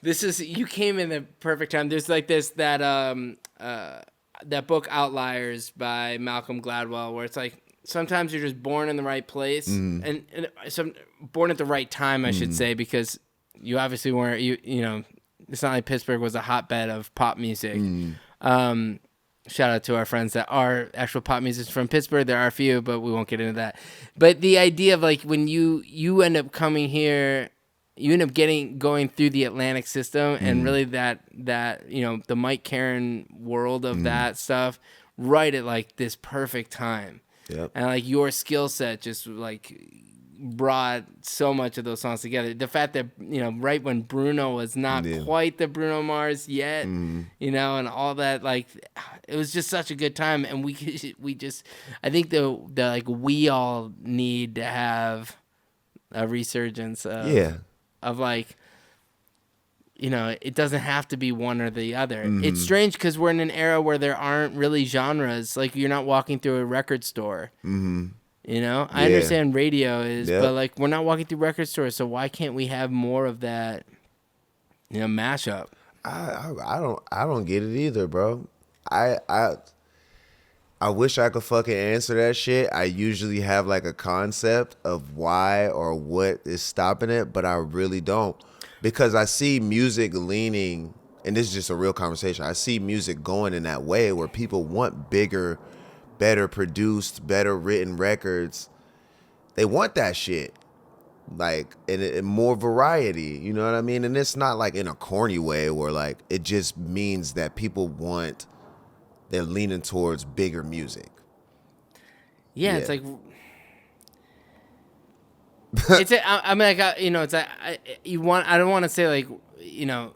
you came in the perfect time. There's like that book Outliers by Malcolm Gladwell, where it's like, sometimes you're just born in the right place and some born at the right time, I should say, because you obviously weren't, you know, it's not like Pittsburgh was a hotbed of pop music. Shout out to our friends that are actual pop musicians from Pittsburgh. There are a few, but we won't get into that. But the idea of like when you end up coming here, you end up going through the Atlantic system and really that you know, the Mike Caren world of that stuff right at like this perfect time. Yep. And like your skill set just like brought so much of those songs together. The fact that, you know, right when Bruno was not quite the Bruno Mars yet, you know, and all that, like, it was just such a good time. And we just, I think the like, we all need to have a resurgence of like, you know, it doesn't have to be one or the other. It's strange because we're in an era where there aren't really genres. Like, you're not walking through a record store. You know, I understand radio is, but like, we're not walking through record stores, so why can't we have more of that, you know, mashup? I don't get it either, bro. I wish I could fucking answer that shit. I usually have like a concept of why or what is stopping it, but I really don't. Because I see music leaning, and this is just a real conversation, I see music going in that way where people want bigger, better produced, better written records. They want that shit. Like, and more variety, you know what I mean? And it's not like in a corny way where like, it just means that they're leaning towards bigger music. Yeah. It's like, I mean, like, you know, it's like, I don't want to say like, you know,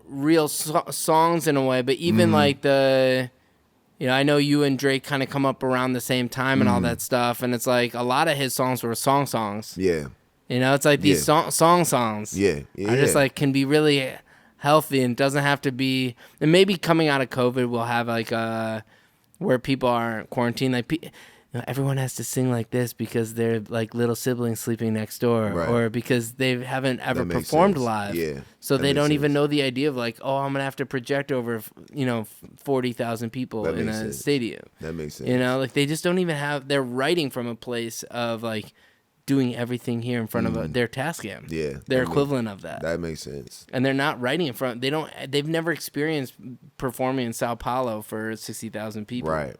real songs in a way, but even like you know, I know you and Drake kind of come up around the same time and all that stuff, and it's like a lot of his songs were songs. Yeah. You know, it's like these songs. Yeah. I just like can be really healthy and doesn't have to be. And maybe coming out of COVID, we'll have like where people aren't quarantined, like. You know, everyone has to sing like this because they're like little siblings sleeping next door, or because they haven't ever performed live. Yeah. So they don't even know the idea of like, oh, I'm gonna have to project over, you know, 40,000 people in a stadium. That makes sense. You know, like they just don't even have. They're writing from a place of like doing everything here in front of their Tascam. Yeah. Their equivalent of that. That makes sense. And they're not writing in front. They've never experienced performing in Sao Paulo for 60,000 people. Right.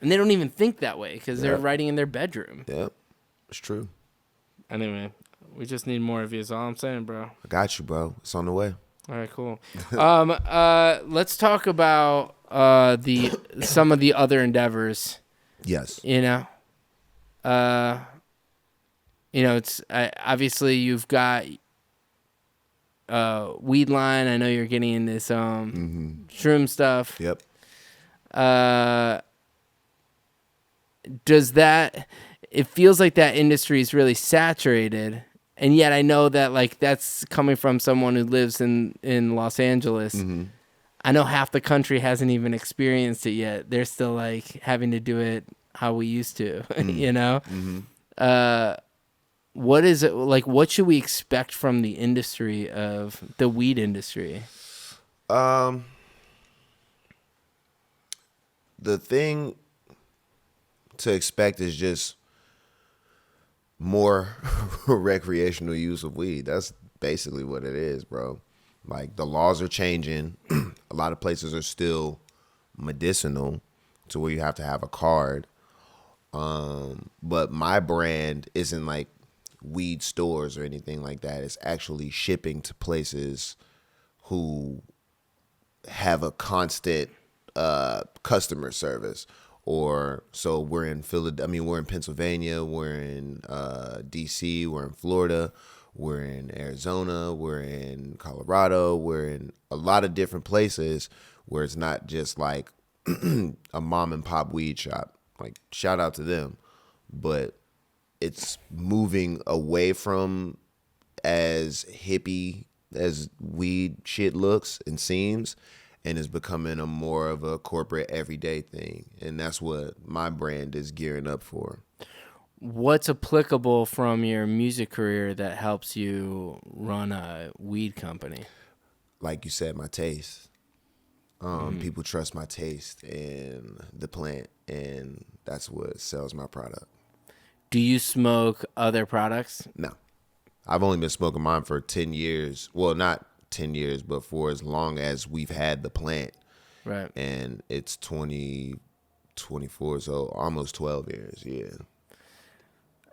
And they don't even think that way because they're writing in their bedroom. Yep. It's true. Anyway, We just need more of you is all I'm saying, bro. I got you, bro. It's on the way. All right, cool. Let's talk about some of the other endeavors. Yes. It's obviously you've got weed line. I know you're getting into this shroom stuff. Yep. It feels like that industry is really saturated, and yet I know that like that's coming from someone who lives in Los Angeles. Mm-hmm. I know half the country hasn't even experienced it yet. They're still like having to do it how we used to, you know? Mm-hmm. What is it like? What should we expect from the industry of the weed industry? The thing to expect is just more recreational use of weed. That's basically what it is, bro. Like, the laws are changing. A lot of places are still medicinal to where you have to have a card. But my brand isn't like weed stores or anything like that. It's actually shipping to places who have a constant customer service. Or so we're in we're in Pennsylvania, we're in DC, we're in Florida, we're in Arizona, we're in Colorado, we're in a lot of different places where it's not just like a mom and pop weed shop. Like, shout out to them. But it's moving away from as hippie as weed shit looks and seems, and is becoming a more of a corporate everyday thing. And that's what my brand is gearing up for. What's applicable from your music career that helps you run a weed company? Like you said, my taste. People trust my taste and the plant, and that's what sells my product. Do you smoke other products? No. I've only been smoking mine for 10 years. Well, not 10 years, but for as long as we've had the plant. Right. And it's 2024, so almost 12 years, yeah.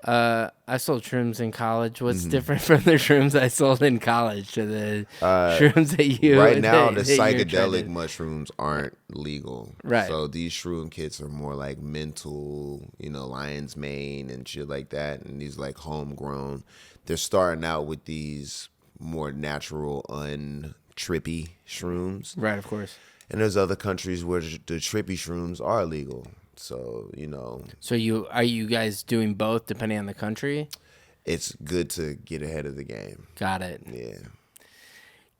I sold shrooms in college. What's different from the shrooms I sold in college to the shrooms that you... Right now, the psychedelic mushrooms aren't legal. Right. So these shroom kits are more like mental, lion's mane and shit like that. And these like homegrown. They're starting out with these more natural, untrippy shrooms. Right, of course. And there's other countries where the trippy shrooms are legal. So, So are you guys doing both depending on the country? It's good to get ahead of the game. Got it. Yeah.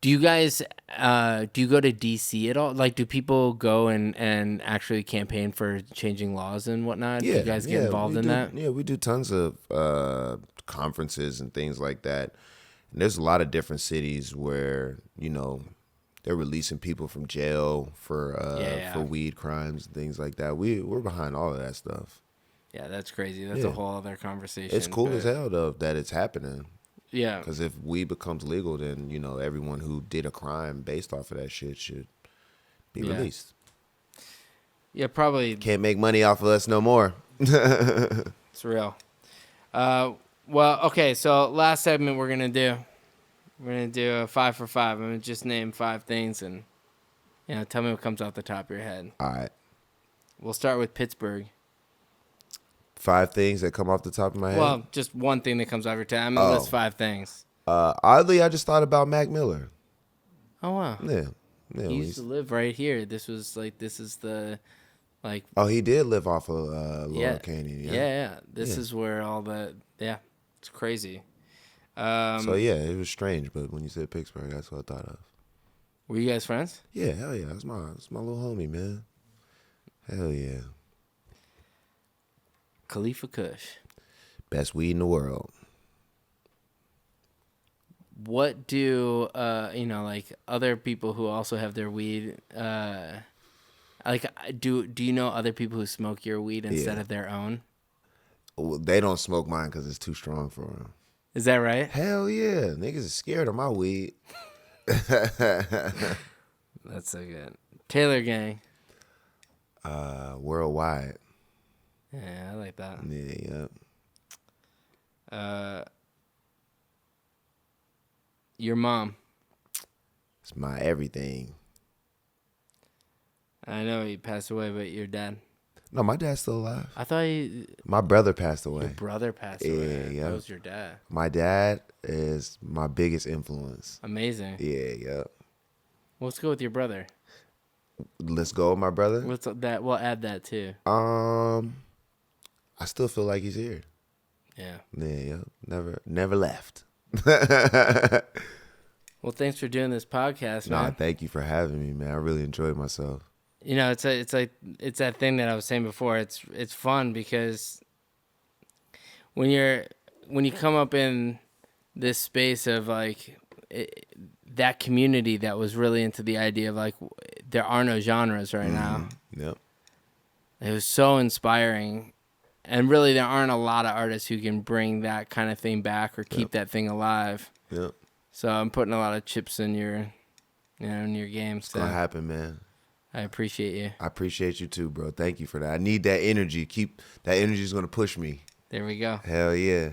Do you guys, do you go to DC at all? Like, do people go and actually campaign for changing laws and whatnot? Yeah. Do you guys get involved in that? Yeah, we do tons of conferences and things like that. And there's a lot of different cities where, they're releasing people from jail for weed crimes and things like that. We're behind all of that stuff. Yeah, that's crazy. That's a whole other conversation. It's cool as hell, though, that it's happening. Yeah. Because if weed becomes legal, then, everyone who did a crime based off of that shit should be released. Yeah, probably. Can't make money off of us no more. It's real. Well, okay, so last segment we're going to do a 5 for 5. I'm going to just name 5 things and, tell me what comes off the top of your head. All right. We'll start with Pittsburgh. 5 things that come off the top of my head? Well, just one thing that comes off your head. I'm going to list 5 things. Oddly, I just thought about Mac Miller. Oh, wow. Yeah. He used to live right here. This is the, like... Oh, he did live off of Laurel Canyon. Yeah. This is where all the... Yeah, it's crazy. So, yeah, it was strange, but when you said Pittsburgh, that's what I thought of. Were you guys friends? Yeah, hell yeah. That's my little homie, man. Hell yeah. Khalifa Kush. Best weed in the world. What do, like other people who also have their weed, do you know other people who smoke your weed instead of their own? Well, they don't smoke mine because it's too strong for them. Is that right? Hell yeah. Niggas is scared of my weed. That's so good. Taylor Gang. Worldwide. Yeah, I like that. Yeah. your mom. It's my everything. I know he passed away, but your dad. No, my dad's still alive. I thought My brother passed away. your brother passed away. Yeah. That was your dad. My dad is my biggest influence. Amazing. Yeah. Let's go with your brother. Let's go with my brother. What's that? We'll add that too. I still feel like he's here. Yeah. Yeah. Never left. Well, thanks for doing this podcast, man. Nah, thank you for having me, man. I really enjoyed myself. You know, it's that thing that I was saying before. It's fun because when you come up in this space of like that community that was really into the idea of like there are no genres right now. Yep. It was so inspiring, and really there aren't a lot of artists who can bring that kind of thing back or keep that thing alive. Yep. So I'm putting a lot of chips in your game. It's gonna happen, man. I appreciate you. I appreciate you too, bro. Thank you for that. I need that energy. That energy is gonna push me. There we go. Hell yeah.